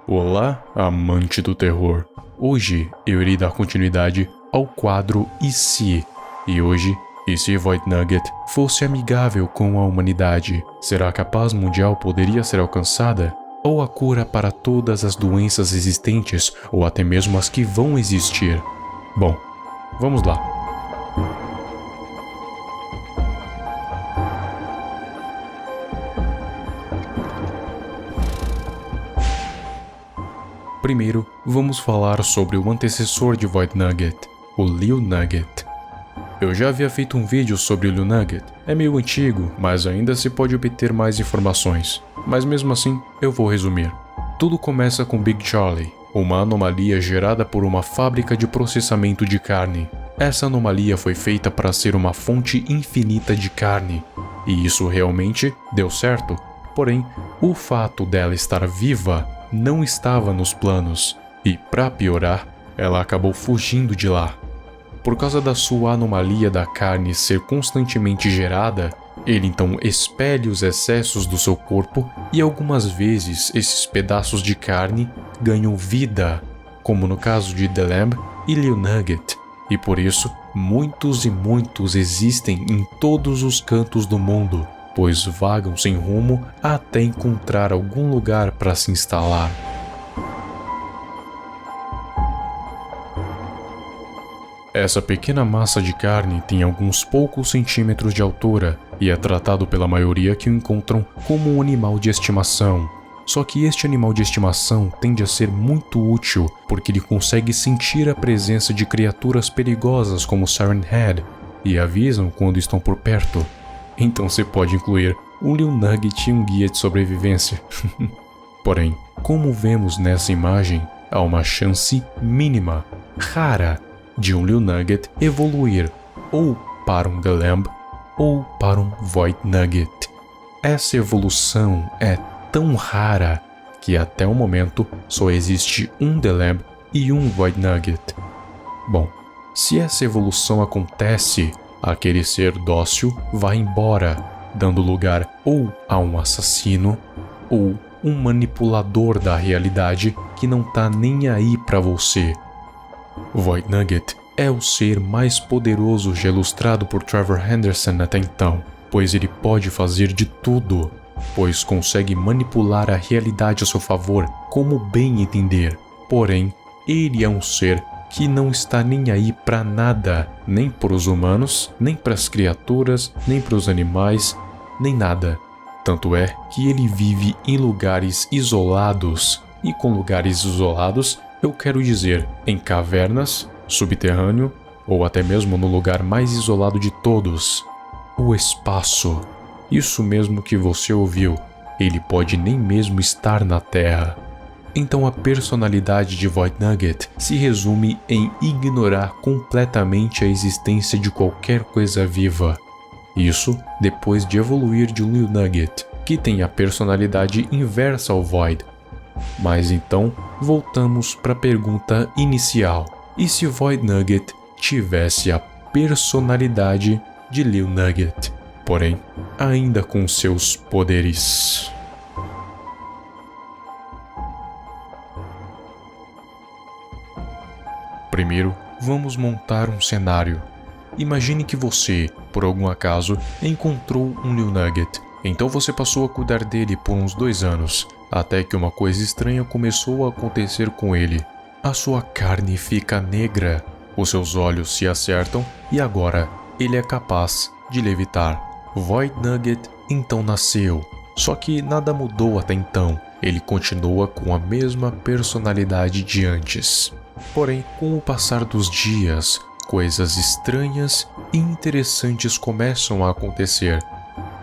Olá, amante do terror. Hoje eu irei dar continuidade ao quadro E Se? E hoje, e se Void Nugget fosse amigável com a humanidade? Será que a paz mundial poderia ser alcançada? Ou a cura para todas as doenças existentes, ou até mesmo as que vão existir? Bom, vamos lá. Primeiro, vamos falar sobre o antecessor de Void Nugget, o Lil Nugget. Eu já havia feito um vídeo sobre o Lil Nugget, é meio antigo, mas ainda se pode obter mais informações. Mas mesmo assim, eu vou resumir. Tudo começa com Big Charlie, uma anomalia gerada por uma fábrica de processamento de carne. Essa anomalia foi feita para ser uma fonte infinita de carne, e isso realmente deu certo. Porém, o fato dela estar viva não estava nos planos, e, para piorar, ela acabou fugindo de lá. Por causa da sua anomalia da carne ser constantemente gerada, ele então expele os excessos do seu corpo e algumas vezes esses pedaços de carne ganham vida, como no caso de The Lamb e Lil Nugget, e por isso muitos e muitos existem em todos os cantos do mundo, pois vagam sem rumo até encontrar algum lugar para se instalar. Essa pequena massa de carne tem alguns poucos centímetros de altura e é tratado pela maioria que o encontram como um animal de estimação. Só que este animal de estimação tende a ser muito útil porque ele consegue sentir a presença de criaturas perigosas como Siren Head e avisam quando estão por perto. Então você pode incluir um Lil Nugget e um guia de sobrevivência. Porém, como vemos nessa imagem, há uma chance mínima, rara, de um Lil Nugget evoluir ou para um The Lamb ou para um Void Nugget. Essa evolução é tão rara que até o momento só existe um The Lamb e um Void Nugget. Bom, se essa evolução acontece, aquele ser dócil vai embora, dando lugar ou a um assassino ou um manipulador da realidade que não tá nem aí pra você. Void Nugget é o ser mais poderoso já ilustrado por Trevor Henderson até então, pois ele pode fazer de tudo, pois consegue manipular a realidade a seu favor como bem entender. Porém, ele é um ser que não está nem aí pra nada, nem para os humanos, nem para as criaturas, nem para os animais, nem nada. Tanto é que ele vive em lugares isolados, e com lugares isolados eu quero dizer em cavernas, subterrâneo ou até mesmo no lugar mais isolado de todos, o espaço. Isso mesmo que você ouviu, ele pode nem mesmo estar na Terra. Então a personalidade de Void Nugget se resume em ignorar completamente a existência de qualquer coisa viva. Isso depois de evoluir de um Lil Nugget, que tem a personalidade inversa ao Void. Mas então, voltamos para a pergunta inicial. E se Void Nugget tivesse a personalidade de Lil Nugget, porém, ainda com seus poderes? Primeiro, vamos montar um cenário. Imagine que você, por algum acaso, encontrou um Lil Nugget. Então você passou a cuidar dele por uns 2 anos, até que uma coisa estranha começou a acontecer com ele. A sua carne fica negra, os seus olhos se acertam e agora ele é capaz de levitar. Void Nugget então nasceu, só que nada mudou até então, ele continua com a mesma personalidade de antes. Porém, com o passar dos dias, coisas estranhas e interessantes começam a acontecer.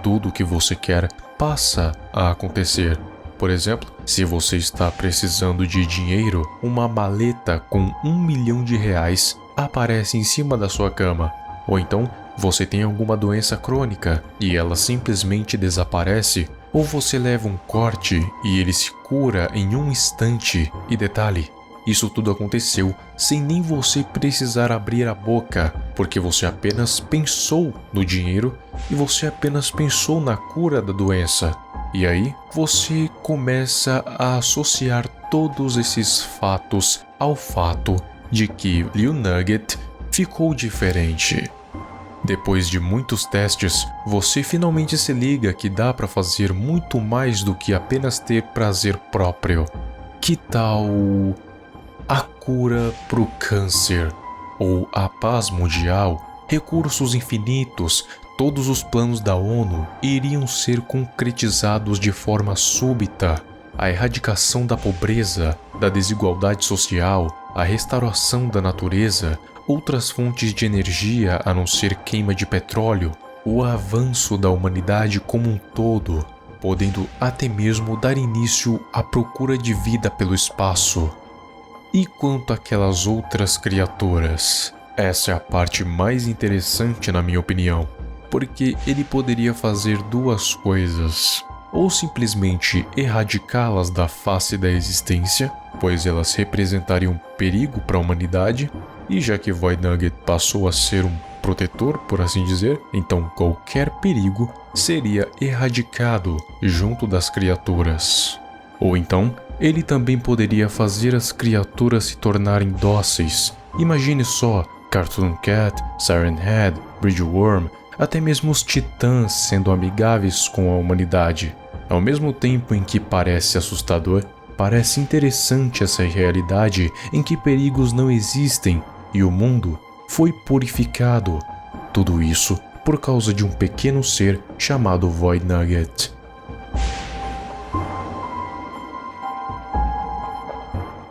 Tudo o que você quer passa a acontecer. Por exemplo, se você está precisando de dinheiro, uma maleta com R$1 milhão aparece em cima da sua cama. Ou então, você tem alguma doença crônica e ela simplesmente desaparece. Ou você leva um corte e ele se cura em um instante. E detalhe, isso tudo aconteceu sem nem você precisar abrir a boca, porque você apenas pensou no dinheiro e você apenas pensou na cura da doença. E aí você começa a associar todos esses fatos ao fato de que Lil Nugget ficou diferente. Depois de muitos testes, você finalmente se liga que dá para fazer muito mais do que apenas ter prazer próprio. Que tal a cura pro câncer? Ou a paz mundial? Recursos infinitos? Todos os planos da ONU iriam ser concretizados de forma súbita. A erradicação da pobreza, da desigualdade social, a restauração da natureza, outras fontes de energia a não ser queima de petróleo, o avanço da humanidade como um todo, podendo até mesmo dar início à procura de vida pelo espaço. E quanto àquelas outras criaturas? Essa é a parte mais interessante na minha opinião, porque ele poderia fazer duas coisas. Ou simplesmente erradicá-las da face da existência, pois elas representariam perigo para a humanidade, e já que Void Nugget passou a ser um protetor, por assim dizer, então qualquer perigo seria erradicado junto das criaturas. Ou então, ele também poderia fazer as criaturas se tornarem dóceis. Imagine só, Cartoon Cat, Siren Head, Bridgeworm, até mesmo os titãs sendo amigáveis com a humanidade. Ao mesmo tempo em que parece assustador, parece interessante essa realidade em que perigos não existem e o mundo foi purificado. Tudo isso por causa de um pequeno ser chamado Void Nugget.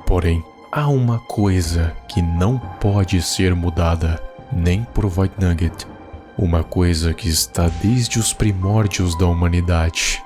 Porém, há uma coisa que não pode ser mudada, nem por Void Nugget. Uma coisa que está desde os primórdios da humanidade.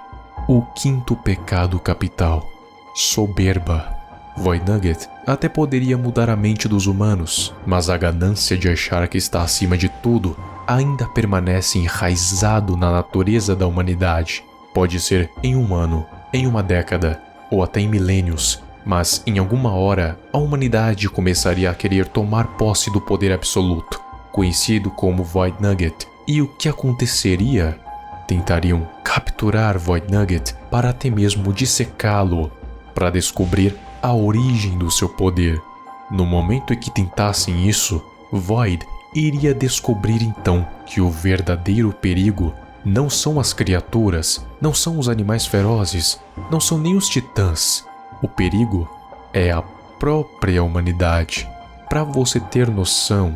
O quinto pecado capital, soberba. Void Nugget até poderia mudar a mente dos humanos, mas a ganância de achar que está acima de tudo ainda permanece enraizado na natureza da humanidade. Pode ser em um ano, em uma década, ou até em milênios, mas em alguma hora a humanidade começaria a querer tomar posse do poder absoluto, conhecido como Void Nugget. E o que aconteceria? Tentariam capturar Void Nugget para até mesmo dissecá-lo, para descobrir a origem do seu poder. No momento em que tentassem isso, Void iria descobrir então que o verdadeiro perigo não são as criaturas, não são os animais ferozes, não são nem os titãs. O perigo é a própria humanidade. Para você ter noção,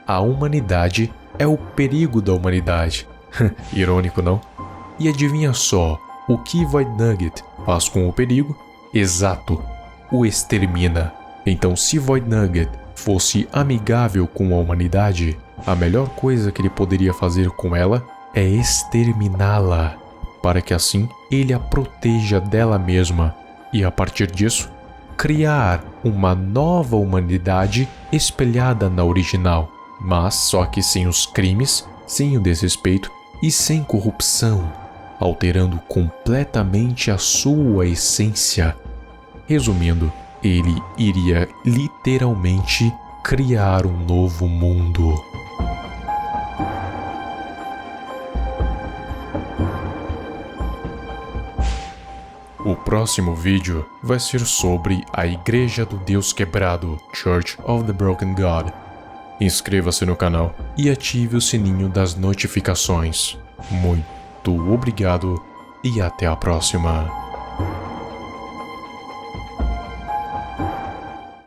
a humanidade é o perigo da humanidade. Irônico, não? E adivinha só, o que Void Nugget faz com o perigo? Exato, o extermina. Então, se Void Nugget fosse amigável com a humanidade, a melhor coisa que ele poderia fazer com ela é exterminá-la, para que assim ele a proteja dela mesma e, a partir disso, criar uma nova humanidade espelhada na original, mas só que sem os crimes, sem o desrespeito e sem corrupção, alterando completamente a sua essência. Resumindo, ele iria literalmente criar um novo mundo. O próximo vídeo vai ser sobre a Igreja do Deus Quebrado, Church of the Broken God. Inscreva-se no canal e ative o sininho das notificações. Muito obrigado e até a próxima.